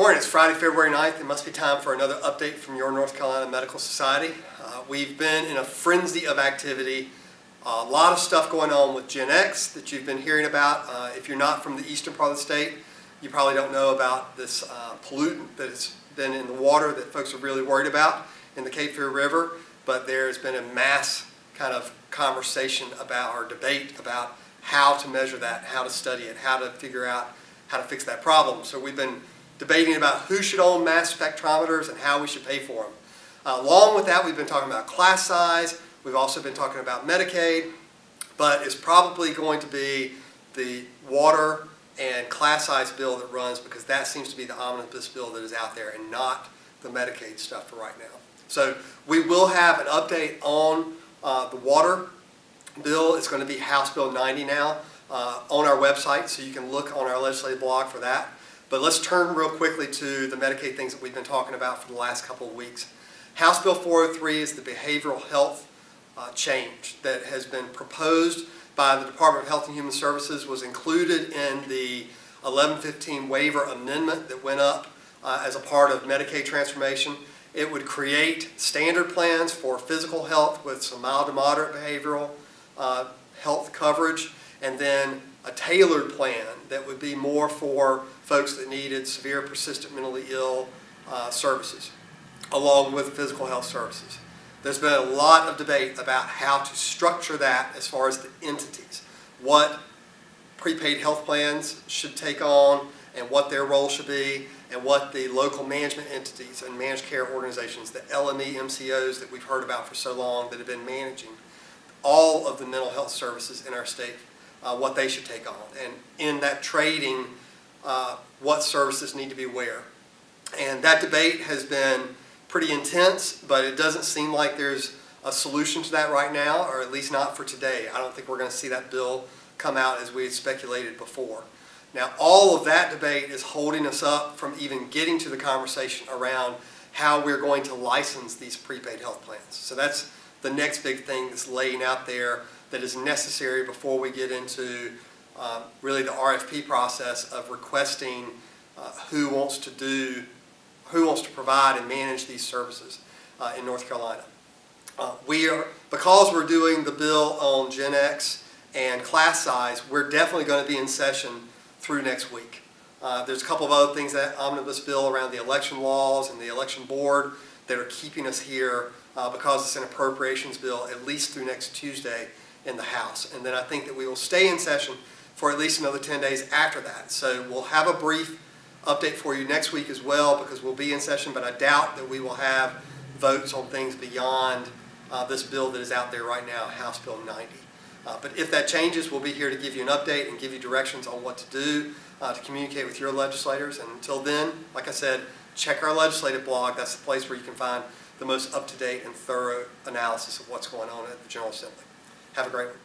morning. It's Friday, February 9th. It must be time for another update from your North Carolina Medical Society. We've been in a frenzy of activity. A lot of stuff going on with Gen X that you've been hearing about. If you're not from the eastern part of the state, you probably don't know about this pollutant that has been in the water that folks are really worried about in the Cape Fear River. But there's been a mass kind of conversation about, or debate about, how to measure that, how to study it, how to figure out how to fix that problem. So we've been debating about who should own mass spectrometers and how we should pay for them. Along with that, we've been talking about class size. We've also been talking about Medicaid, but it's probably going to be the water and class size bill that runs, because that seems to be the omnibus bill that is out there and not the Medicaid stuff for right now. So we will have an update on the water bill. It's going to be House Bill 90 now on our website, so you can look on our legislative blog for that. But let's turn real quickly to the Medicaid things that we've been talking about for the last couple of weeks. House Bill 403 is the behavioral health change that has been proposed by the Department of Health and Human Services, was included in the 1115 waiver amendment that went up as a part of Medicaid transformation. It would create standard plans for physical health with some mild to moderate behavioral health coverage, and then a tailored plan that would be more for folks that needed severe persistent mentally ill services, along with physical health services. There's been a lot of debate about how to structure that as far as the entities, what prepaid health plans should take on and what their role should be, and what the local management entities and managed care organizations, the LME MCOs that we've heard about for so long that have been managing all of the mental health services in our state, what they should take on, and in that trading, what services need to be where. And that debate has been pretty intense, but it doesn't seem like there's a solution to that right now, or at least not for today. I don't think we're going to see that bill come out as we had speculated before. Now, all of that debate is holding us up from even getting to the conversation around how we're going to license these prepaid health plans. So that's the next big thing that's laying out there that is necessary before we get into really the RFP process of requesting who wants to provide and manage these services in North Carolina. Because we're doing the bill on Gen X and class size, we're definitely going to be in session through next week. There's a couple of other things, that omnibus bill around the election laws and the election board, that are keeping us here because it's an appropriations bill at least through next Tuesday in the House. And then I think that we will stay in session for at least another 10 days after that. So we'll have a brief update for you next week as well, because we'll be in session, but I doubt that we will have votes on things beyond this bill that is out there right now, House Bill 90. But if that changes, we'll be here to give you an update and give you directions on what to do to communicate with your legislators. And until then, like I said, check our legislative blog. That's the place where you can find the most up-to-date and thorough analysis of what's going on at the General Assembly. Have a great one.